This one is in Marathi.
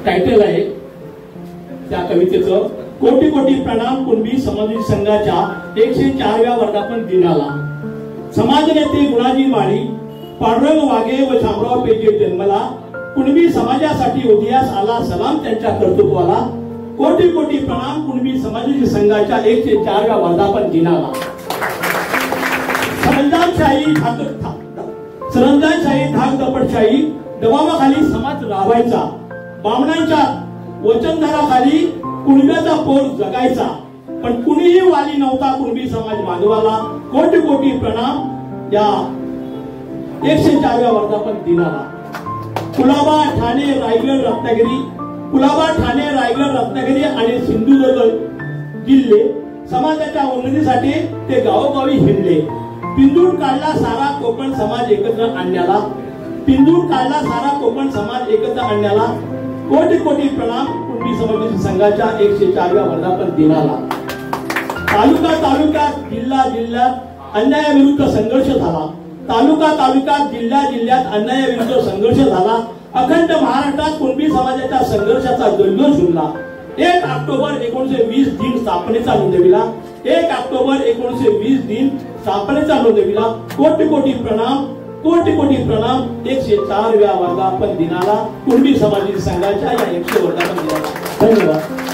टायटल आहे त्या कवितेचं, कोटी कोटी प्रणाम कुणबी समाज संघाच्या 104व्या वर्धापन दिनाला. समाज नेते गुणाजी माळी, पांडुरंग वाघे व शामराव पेजे जन्मला. कुणबी समाजासाठी उदयास आला, सलाम त्यांच्या कर्तृत्वाला. कोटी कोटी प्रणाम कुणबी समाज संघाच्या 104व्या वर्धापन दिनाला. सरंजामशाही धाक दपटशाही दबावाखाली समाज राहायचा. बामणांच्या वचनधाराखाली कुणब्याचा पोर जगायचा. पण कुणीही वाली नव्हता कुणबी समाज बांधवाला. कोटी कोटी प्रणाम या 104व्या वर्धापन दिनाला. कुलाबा, ठाणे, रायगड, रत्नागिरी, कुलाबा, ठाणे, रायगड, रत्नागिरी आणि सिंधुदुर्ग जिल्हे समाजाच्या उन्नतीसाठी ते गावोगावी हिंडले. पिंजून काढला सारा कोकण समाज एकत्र आणण्याला. पिंजून काढला सारा कोकण समाज एकत्र आणण्याला. कोटी कोटी प्रणाम कुणबी समाज संघाच्या 104व्या वर्धापन दिनाला. तालुका तालुक्यात, जिल्हा जिल्ह्यात अन्यायाविरुद्ध संघर्ष झाला. तालुका तालुक्यात, जिल्हा जिल्ह्यात अन्यायाविरुद्ध संघर्ष झाला. अखंड महाराष्ट्रात कुणबी समाजाच्या संघर्षाचा जल्लोष उडला. 1 ऑक्टोबर 1920 दिन स्थापनेचा नोंदविला. 1 ऑक्टोबर 1920 दिन स्थापनेचा नोंदविला. कोटी कोटी प्रणाम, कोटी कोटी प्रणाम 104व्या वर्धापन दिनाला, कुणबी समाज संघाच्या या 100 वर्धापन दिनाला. धन्यवाद.